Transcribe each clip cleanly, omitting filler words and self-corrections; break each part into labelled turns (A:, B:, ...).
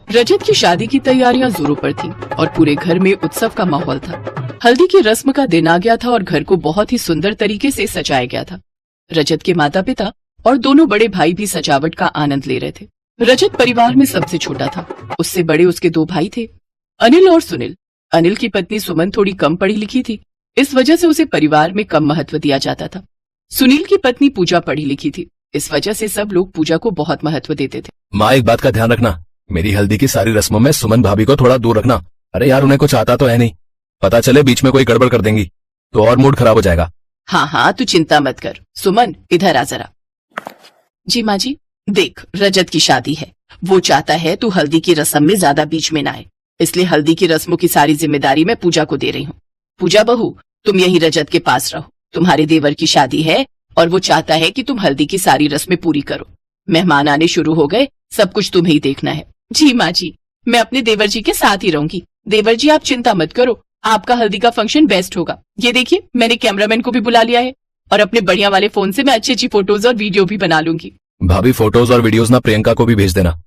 A: रजत की शादी की तैयारियां जोरों पर थीं और पूरे घर में उत्सव का माहौल था। हल्दी की रस्म का दिन आ गया था और घर को बहुत ही सुंदर तरीके से सजाया गया था। रजत के माता पिता और दोनों बड़े भाई भी सजावट का आनंद ले रहे थे। रजत परिवार में सबसे छोटा था। उससे बड़े उसके दो भाई थे, अनिल और सुनील। अनिल की पत्नी सुमन थोड़ी कम पढ़ी लिखी थी, इस वजह से उसे परिवार में कम महत्व दिया जाता था। सुनील की पत्नी पूजा पढ़ी लिखी थी, इस वजह से सब लोग पूजा को बहुत महत्व देते थे।
B: माँ, एक बात का ध्यान रखना, मेरी हल्दी की सारी रस्मों में सुमन भाभी को थोड़ा दूर रखना। अरे यार, उन्हें कुछ आता तो है नहीं, पता चले बीच में कोई गड़बड़ कर देंगी तो और मूड खराब हो जाएगा।
A: हाँ हाँ, तू चिंता मत कर। सुमन, इधर आ जरा। जी माँ जी। देख, रजत की शादी है, वो चाहता है तू हल्दी की रस्म में ज्यादा बीच में ना आए, इसलिए हल्दी की रस्मों की सारी जिम्मेदारी मैं पूजा को दे रही हूँ। पूजा बहू, तुम यही रजत के पास रहो। तुम्हारे देवर की शादी है और वो चाहता है कि तुम हल्दी की सारी रस्में पूरी करो। मेहमान आने शुरू हो गए, सब कुछ तुम्हें ही देखना है। जी माँ जी, मैं अपने देवर जी के साथ ही रहूंगी। देवर जी, आप चिंता मत करो, आपका हल्दी का फंक्शन बेस्ट होगा। ये देखिए, मैंने कैमरामैन को भी बुला लिया है और अपने बढ़िया वाले फोन से मैं अच्छी अच्छी फोटोज और वीडियो भी बना लूंगी।
B: भाभी, फोटोज और वीडियोस ना प्रियंका को भी भेज देना,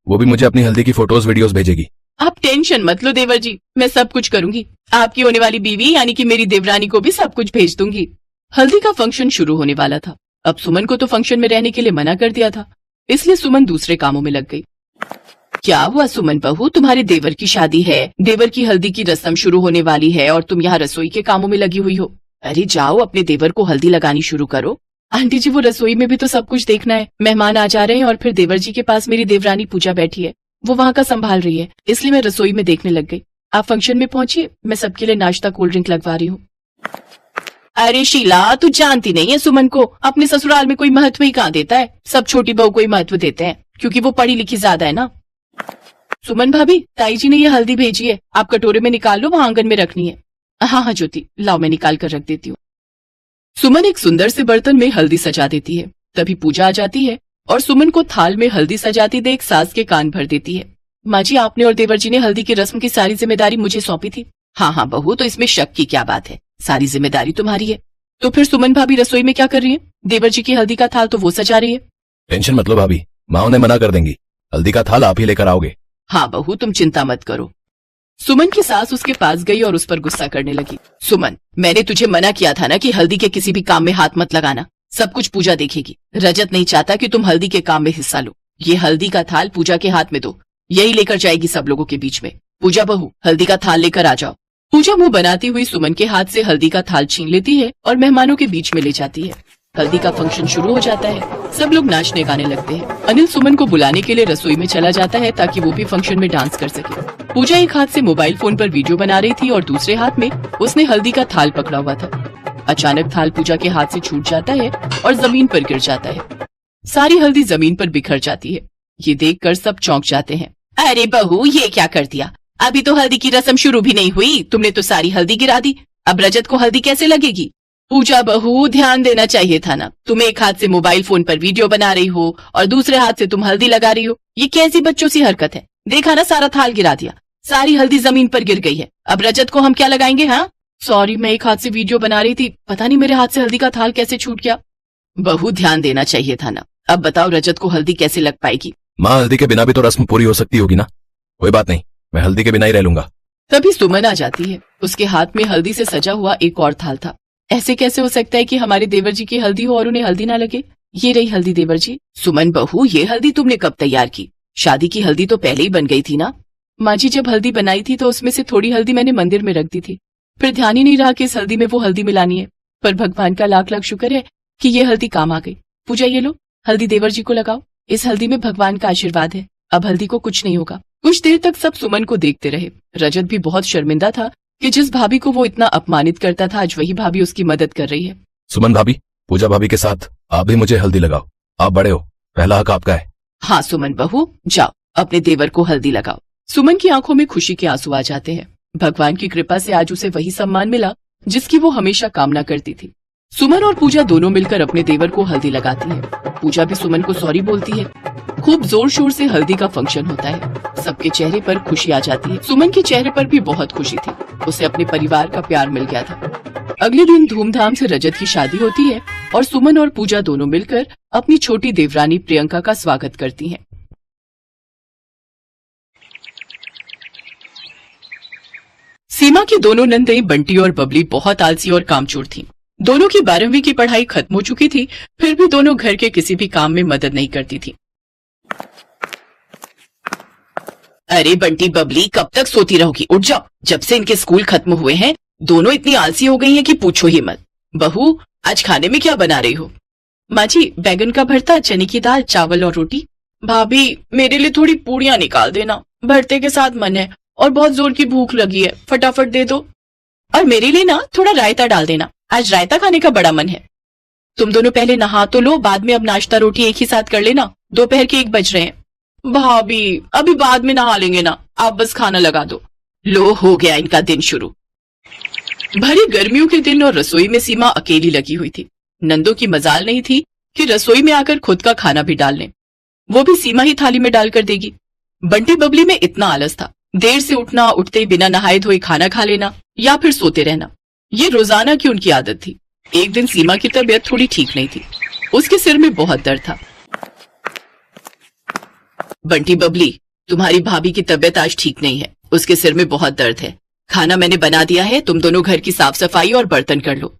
B: वो भी मुझे अपनी हल्दी की फोटोज वीडियोस भेजेगी।
A: आप टेंशन मत लो देवर जी, मैं सब कुछ करूंगी। आपकी होने वाली बीवी यानी कि मेरी देवरानी को भी सब कुछ भेज दूंगी। हल्दी का फंक्शन शुरू होने वाला था। अब सुमन को तो फंक्शन में रहने के लिए मना कर दिया था, इसलिए सुमन दूसरे कामों में लग गई। क्या हुआ सुमन बहू, तुम्हारे देवर की शादी है, देवर की हल्दी की रस्म शुरू होने वाली है और तुम यहाँ रसोई के कामों में लगी हुई हो। अरे जाओ, अपने देवर को हल्दी लगानी शुरू करो। आंटी जी, वो रसोई में भी तो सब कुछ देखना है। मेहमान आ जा रहे हैं और फिर देवर जी के पास मेरी देवरानी पूजा बैठी है, वो वहाँ का संभाल रही है, इसलिए मैं रसोई में देखने लग गई। आप फंक्शन में पहुंचिए, मैं सबके लिए नाश्ता कोल्ड ड्रिंक लगवा रही हूँ। अरे शीला, तू जानती नहीं है सुमन को, अपने ससुराल में कोई महत्व ही कहाँ देता है। सब छोटी बहू को ही महत्व देते हैं क्योंकि वो पढ़ी लिखी ज्यादा है ना। सुमन भाभी, ताई जी ने ये हल्दी भेजी है, आप कटोरे में निकाल लो, वहाँ आंगन में रखनी है। हाँ हाँ ज्योति, लाओ मैं निकाल कर रख देती हूँ। सुमन एक सुंदर से बर्तन में हल्दी सजा देती है। तभी पूजा आ जाती है और सुमन को थाल में हल्दी सजाती देख सास के कान भर देती है। माँ जी, आपने और देवर जी ने हल्दी की रस्म की सारी जिम्मेदारी मुझे सौंपी थी। हाँ हाँ बहू, तो इसमें शक की क्या बात है, सारी जिम्मेदारी तुम्हारी है। तो फिर सुमन भाभी रसोई में क्या कर रही है? देवर जी की हल्दी का थाल तो वो सजा रही है।
B: टेंशन मत लो भाभी, माँ उन्हें मना कर देंगी, हल्दी का थाल आप ही लेकर आओगे।
A: हाँ बहू, तुम चिंता मत करो। सुमन की सास उसके पास गई और उस पर गुस्सा करने लगी। सुमन, मैंने तुझे मना किया था ना कि हल्दी के किसी भी काम में हाथ मत लगाना, सब कुछ पूजा देखेगी। रजत नहीं चाहता कि तुम हल्दी के काम में हिस्सा लो। ये हल्दी का थाल पूजा के हाथ में दो, यही लेकर जाएगी सब लोगों के बीच में। पूजा बहू, हल्दी का थाल लेकर आ जाओ। पूजा मुंह बनाती हुई सुमन के हाथ से हल्दी का थाल छीन लेती है और मेहमानों के बीच में ले जाती है। हल्दी का फंक्शन शुरू हो जाता है, सब लोग नाचने गाने लगते हैं। अनिल सुमन को बुलाने के लिए रसोई में चला जाता है ताकि वो भी फंक्शन में डांस कर सके। पूजा एक हाथ से मोबाइल फोन पर वीडियो बना रही थी और दूसरे हाथ में उसने हल्दी का थाल पकड़ा हुआ था। अचानक थाल पूजा के हाथ से छूट जाता है और जमीन पर गिर जाता है। सारी हल्दी जमीन पर बिखर जाती है। ये देखकर सब चौंक जाते हैं। अरे बहू, ये क्या कर दिया, अभी तो हल्दी की रस्म शुरू भी नहीं हुई, तुमने तो सारी हल्दी गिरा दी। अब रजत को हल्दी कैसे लगेगी? पूजा बहू, ध्यान देना चाहिए था ना, तुम एक हाथ से मोबाइल फोन पर वीडियो बना रही हो और दूसरे हाथ से तुम हल्दी लगा रही हो। ये कैसी बच्चों सी हरकत है? देखा ना, सारा थाल गिरा दिया, सारी हल्दी जमीन पर गिर गई है। अब रजत को हम क्या लगाएंगे? हाँ सॉरी, मैं एक हाथ से वीडियो बना रही थी, पता नहीं मेरे हाथ से हल्दी का थाल कैसे छूट गया। बहू, ध्यान देना चाहिए था ना। अब बताओ, रजत को हल्दी कैसे लग पाएगी?
B: माँ, हल्दी के बिना भी तो रस्म पूरी हो सकती होगी ना। कोई बात नहीं, मैं हल्दी के बिना ही रह लूंगा।
A: तभी सुमन आ जाती है। उसके हाथ में हल्दी से सजा हुआ एक और थाल था। ऐसे कैसे हो सकता है कि हमारे देवर जी की हल्दी हो और उन्हें हल्दी ना लगे? ये रही हल्दी देवर जी। सुमन बहू, ये हल्दी तुमने कब तैयार की? शादी की हल्दी तो पहले ही बन गई थी ना। माँ जी, जब हल्दी बनाई थी तो उसमें से थोड़ी हल्दी मैंने मंदिर में रख दी थी, फिर ध्यान ही नहीं रहा कि इस हल्दी में वो हल्दी मिलानी है। पर भगवान का लाख लाख शुक्र है कि ये हल्दी काम आ गई। पूजा, ये लो, हल्दी देवर जी को लगाओ, इस हल्दी में भगवान का आशीर्वाद है, अब हल्दी को कुछ नहीं होगा। कुछ देर तक सब सुमन को देखते रहे। रजत भी बहुत शर्मिंदा था कि जिस भाभी को वो इतना अपमानित करता था, आज वही भाभी उसकी मदद कर रही है।
B: सुमन भाभी, पूजा भाभी के साथ आप भी मुझे हल्दी लगाओ, आप बड़े हो, पहला हक आपका है।
A: हाँ सुमन बहू, जाओ अपने देवर को हल्दी लगाओ। सुमन की आंखों में खुशी के आंसू आ जाते हैं। भगवान की कृपा से आज उसे वही सम्मान मिला जिसकी वो हमेशा कामना करती थी। सुमन और पूजा दोनों मिलकर अपने देवर को हल्दी लगाती है। पूजा भी सुमन को सॉरी बोलती है। खूब जोर शोर से हल्दी का फंक्शन होता है। सबके चेहरे पर खुशी आ जाती है। सुमन के चेहरे पर भी बहुत खुशी थी, उसे अपने परिवार का प्यार मिल गया था। अगले दिन धूमधाम से रजत की शादी होती है और सुमन और पूजा दोनों मिलकर अपनी छोटी देवरानी प्रियंका का स्वागत करती हैं। सीमा की दोनों नंदें बंटी और बबली बहुत आलसी और कामचोर थीं। दोनों की 12वीं की पढ़ाई खत्म हो चुकी थी, फिर भी दोनों घर के किसी भी काम में मदद नहीं करती थी। अरे बंटी बबली, कब तक सोती रहोगी? उठ जाओ। जब से इनके स्कूल खत्म हुए हैं दोनों इतनी आलसी हो गई हैं कि पूछो ही मत। बहू, आज खाने में क्या बना रही हो? माँ जी, बैगन का भरता, चने की दाल, चावल और रोटी। भाभी, मेरे लिए थोड़ी पूड़ियाँ निकाल देना, भरते के साथ मन है और बहुत जोर की भूख लगी है, फटाफट दे दो। और मेरे लिए ना थोड़ा रायता डाल देना, आज रायता खाने का बड़ा मन है। तुम दोनों पहले नहा तो लो, बाद में अब नाश्ता रोटी एक ही साथ कर लेना, दोपहर के 1 बज रहे हैं। भाभी, अभी बाद में नहा लेंगे ना, आप बस खाना लगा दो। लो, हो गया इनका दिन शुरू। भरी गर्मियों के दिन और रसोई में सीमा अकेली लगी हुई थी। नंदों की मजाल नहीं थी कि रसोई में आकर खुद का खाना भी डाल लें, वो भी सीमा ही थाली में डालकर देगी। बंटी बबली में इतना आलस था, देर से उठना, उठते ही बिना नहाए धोए खाना खा लेना या फिर सोते रहना, ये रोजाना की उनकी आदत थी। एक दिन सीमा की तबीयत थोड़ी ठीक नहीं थी, उसके सिर में बहुत दर्द था। बंटी बबली, तुम्हारी भाभी की तबीयत आज ठीक नहीं है, उसके सिर में बहुत दर्द है। खाना मैंने बना दिया है, तुम दोनों घर की साफ सफाई और बर्तन कर लो।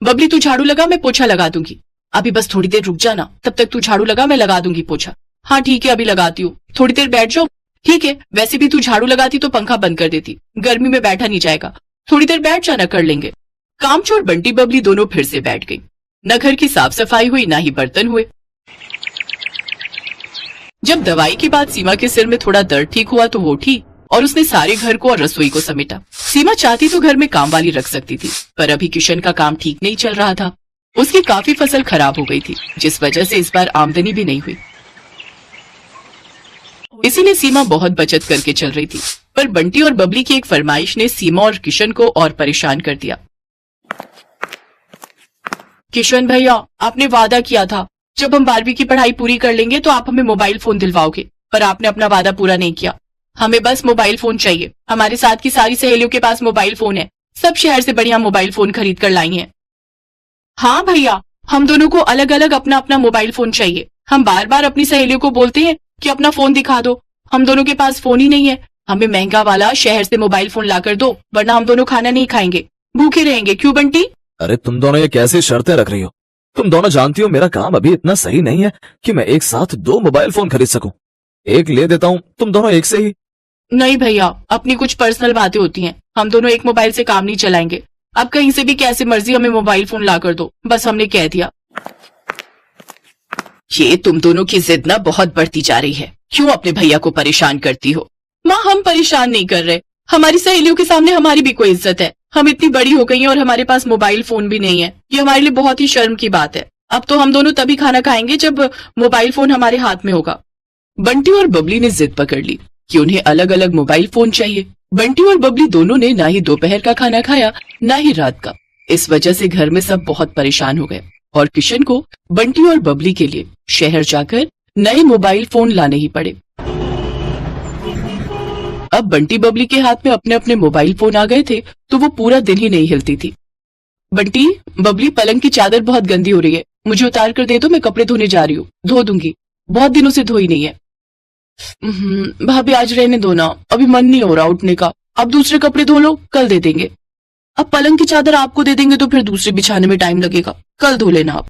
A: बबली, तू झाड़ू लगा, मैं पोछा लगा दूंगी। अभी बस थोड़ी देर रुक जाना, तब तक तू झाड़ू लगा, मैं लगा दूंगी पोछा। हाँ ठीक है, अभी लगाती हूँ, थोड़ी देर बैठ जाओ। ठीक है, वैसे भी तू झाड़ू लगाती तो पंखा बंद कर देती, गर्मी में बैठा नहीं जाएगा, थोड़ी देर बैठ जाना, कर लेंगे। कामचोर बंटी बबली दोनों फिर से बैठ गई। न घर की साफ सफाई हुई, ना ही बर्तन हुए। जब दवाई के बाद सीमा के सिर में थोड़ा दर्द ठीक हुआ तो वो उठी और उसने सारे घर को और रसोई को समेटा। सीमा चाहती तो घर में काम वाली रख सकती थी, पर अभी किशन का काम ठीक नहीं चल रहा था। उसकी काफी फसल खराब हो गई थी, जिस वजह से इस बार आमदनी भी नहीं हुई। इसीलिए सीमा बहुत बचत करके चल रही थी, पर बंटी और बबली की एक फरमाइश ने सीमा और किशन को और परेशान कर दिया। किशन भैया, आपने वादा किया था जब हम 12वीं की पढ़ाई पूरी कर लेंगे तो आप हमें मोबाइल फोन दिलवाओगे, पर आपने अपना वादा पूरा नहीं किया। हमें बस मोबाइल फोन चाहिए। हमारे साथ की सारी सहेलियों के पास मोबाइल फोन है, सब शहर से बढ़िया मोबाइल फोन खरीद कर लाई हैं। हाँ भैया, हम दोनों को अलग अलग अपना अपना मोबाइल फोन चाहिए। हम बार बार अपनी सहेलियों को बोलते हैं कि अपना फोन दिखा दो, हम दोनों के पास फोन ही नहीं है। हमें महंगा वाला शहर से मोबाइल फोन लाकर दो, वरना हम दोनों खाना नहीं खाएंगे, भूखे रहेंगे। क्यों बंटी?
C: अरे तुम दोनों ये कैसी शर्तें रख रही हो? तुम दोनों जानती हो मेरा काम अभी इतना सही नहीं है कि मैं एक साथ 2 मोबाइल फोन खरीद सकूं। एक ले देता हूँ, तुम दोनों एक से ही।
A: नहीं भैया, अपनी कुछ पर्सनल बातें होती हैं, हम दोनों एक मोबाइल से काम नहीं चलाएंगे। अब कहीं से भी कैसे मर्जी हमें मोबाइल फोन ला कर दो, बस हमने कह दिया। ये तुम दोनों की जिद ना बहुत बढ़ती जा रही है, क्यों अपने भैया को परेशान करती हो? माँ, हम परेशान नहीं कर रहे, हमारी सहेलियों के सामने हमारी भी कोई इज्जत है। हम इतनी बड़ी हो गई हैं और हमारे पास मोबाइल फोन भी नहीं है, ये हमारे लिए बहुत ही शर्म की बात है। अब तो हम दोनों तभी खाना खाएंगे जब मोबाइल फोन हमारे हाथ में होगा। बंटी और बबली ने जिद पकड़ ली कि उन्हें अलग अलग मोबाइल फोन चाहिए। बंटी और बबली दोनों ने ना ही दोपहर का खाना खाया, ना ही रात का। इस वजह से घर में सब बहुत परेशान हो गए और किशन को बंटी और बबली के लिए शहर जाकर नए मोबाइल फोन लाने ही पड़े। अब बंटी बबली के हाथ में अपने अपने मोबाइल फोन आ गए थे तो वो पूरा दिन ही नहीं हिलती थी। बंटी, बबली, पलंग की चादर बहुत गंदी हो रही है, मुझे उतार कर दे दो, मैं कपड़े धोने जा रही हूँ, धो दूंगी, बहुत दिनों से धोई नहीं है। भाभी, आज रहने दो ना, अभी मन नहीं हो रहा उठने का, अब दूसरे कपड़े धो लो, कल दे देंगे। अब पलंग की चादर आपको दे देंगे तो फिर दूसरे बिछाने में टाइम लगेगा, कल धो लेना आप।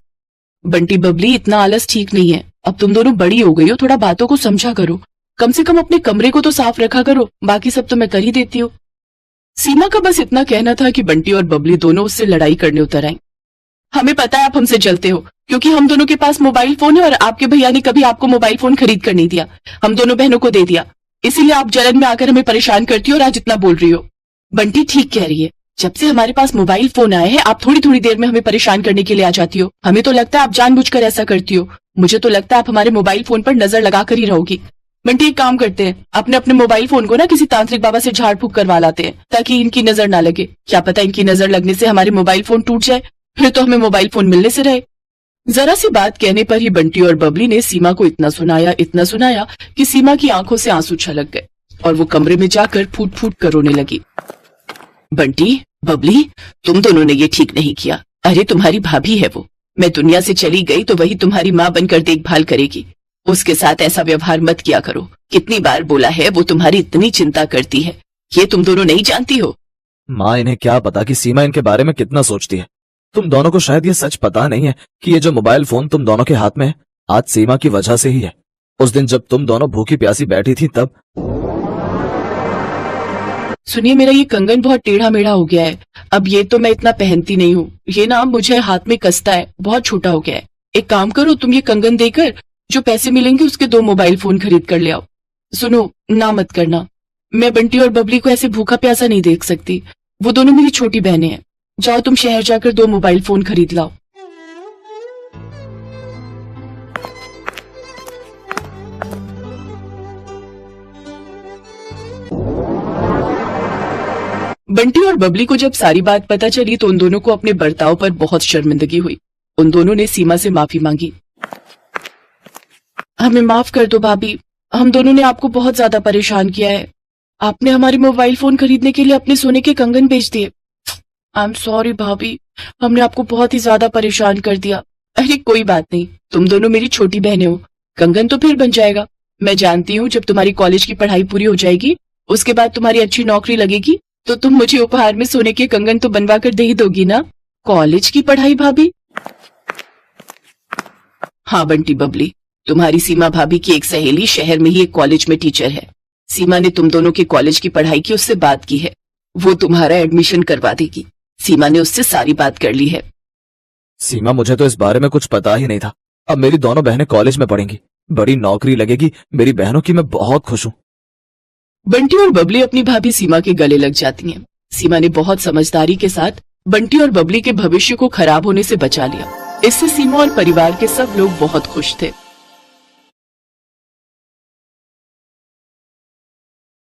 A: बंटी बबली, इतना आलस ठीक नहीं है, अब तुम दोनों बड़ी हो गई हो, थोड़ा बातों को समझा करो, कम से कम अपने कमरे को तो साफ रखा करो, बाकी सब तो मैं कर ही देती हूँ। सीमा का बस इतना कहना था कि बंटी और बबली दोनों उससे लड़ाई करने उतर आई। हमें पता है आप हमसे जलते हो, क्योंकि हम दोनों के पास मोबाइल फोन है और आपके भैया ने कभी आपको मोबाइल फोन खरीद कर नहीं दिया, हम दोनों बहनों को दे दिया, इसीलिए आप जलन में आकर हमें परेशान करती हो और आज इतना बोल रही हो। बंटी ठीक कह रही है, जब से हमारे पास मोबाइल फोन आए हैं आप थोड़ी थोड़ी देर में हमें परेशान करने के लिए आ जाती हो। हमें तो लगता है आप जानबूझकर ऐसा करती हो, मुझे तो लगता है आप हमारे मोबाइल फोन पर नजर लगा कर ही रहोगी। बंटी, एक काम करते हैं, अपने अपने मोबाइल फोन को ना किसी तांत्रिक बाबा से झाड़ फूक करवा लाते हैं, ताकि इनकी नजर ना लगे। क्या पता इनकी नजर लगने से हमारे मोबाइल फोन टूट जाए, फिर तो हमें मोबाइल फोन मिलने से रहे। जरा सी बात कहने पर ही बंटी और बबली ने सीमा को इतना सुनाया कि सीमा की आंखों से आंसू छलक गए और वो कमरे में जाकर फूट फूट कर रोने लगी। बंटी, बबली, तुम दोनों ने ये ठीक नहीं किया। अरे तुम्हारी भाभी है वो, मैं दुनिया से चली गई तो वही तुम्हारी माँ बनकर देखभाल करेगी, उसके साथ ऐसा व्यवहार मत किया करो। कितनी बार बोला है, वो तुम्हारी इतनी चिंता करती है, ये तुम दोनों नहीं जानती हो?
C: माँ, इन्हें क्या पता कि सीमा इनके बारे में कितना सोचती है। तुम दोनों को शायद ये सच पता नहीं है कि ये जो मोबाइल फोन तुम दोनों के हाथ में है, आज सीमा की वजह से ही है। उस दिन जब तुम दोनों भूखी प्यासी बैठी थी तब।
A: सुनिए, मेरा ये कंगन बहुत टेढ़ा मेढ़ा हो गया है। अब ये तो मैं इतना पहनती नहीं हूँ, ये ना मुझे हाथ में कसता है, बहुत छोटा हो गया है। एक काम करो, तुम ये कंगन देकर जो पैसे मिलेंगे उसके 2 मोबाइल फोन खरीद कर ले आओ। सुनो, ना मत करना, मैं बंटी और बबली को ऐसे भूखा प्यासा नहीं देख सकती। वो दोनों मेरी छोटी बहनें हैं। जाओ, तुम शहर जाकर 2 मोबाइल फोन खरीद लाओ। बंटी और बबली को जब सारी बात पता चली तो उन दोनों को अपने बर्ताव पर बहुत शर्मिंदगी हुई। उन दोनों ने सीमा से माफी मांगी। हमें माफ कर दो भाभी, हम दोनों ने आपको बहुत ज्यादा परेशान किया है। आपने हमारे मोबाइल फोन खरीदने के लिए अपने सोने के कंगन बेच दिए। आई एम सॉरी भाभी, हमने आपको बहुत ही ज्यादा परेशान कर दिया। अरे कोई बात नहीं, तुम दोनों मेरी छोटी बहनें हो, कंगन तो फिर बन जाएगा। मैं जानती हूँ जब तुम्हारी कॉलेज की पढ़ाई पूरी हो जाएगी, उसके बाद तुम्हारी अच्छी नौकरी लगेगी, तो तुम मुझे उपहार में सोने के कंगन तो बनवा कर दे ही दोगी ना। कॉलेज की पढ़ाई भाभी? हाँ बंटी बबली, तुम्हारी सीमा भाभी की एक सहेली शहर में ही एक कॉलेज में टीचर है। सीमा ने तुम दोनों के कॉलेज की पढ़ाई की उससे बात की है, वो तुम्हारा एडमिशन करवा देगी। सीमा ने उससे सारी बात कर ली है।
C: सीमा, मुझे तो इस बारे में कुछ पता ही नहीं था। अब मेरी दोनों बहनें कॉलेज में पढ़ेंगी, बड़ी नौकरी लगेगी मेरी बहनों की। मैं बहुत खुश हूँ।
A: बंटी और बबली अपनी भाभी सीमा के गले लग जाती हैं। सीमा ने बहुत समझदारी के साथ बंटी और बबली के भविष्य को खराब होने से बचा लिया। इससे सीमा और परिवार के सब लोग बहुत खुश थे।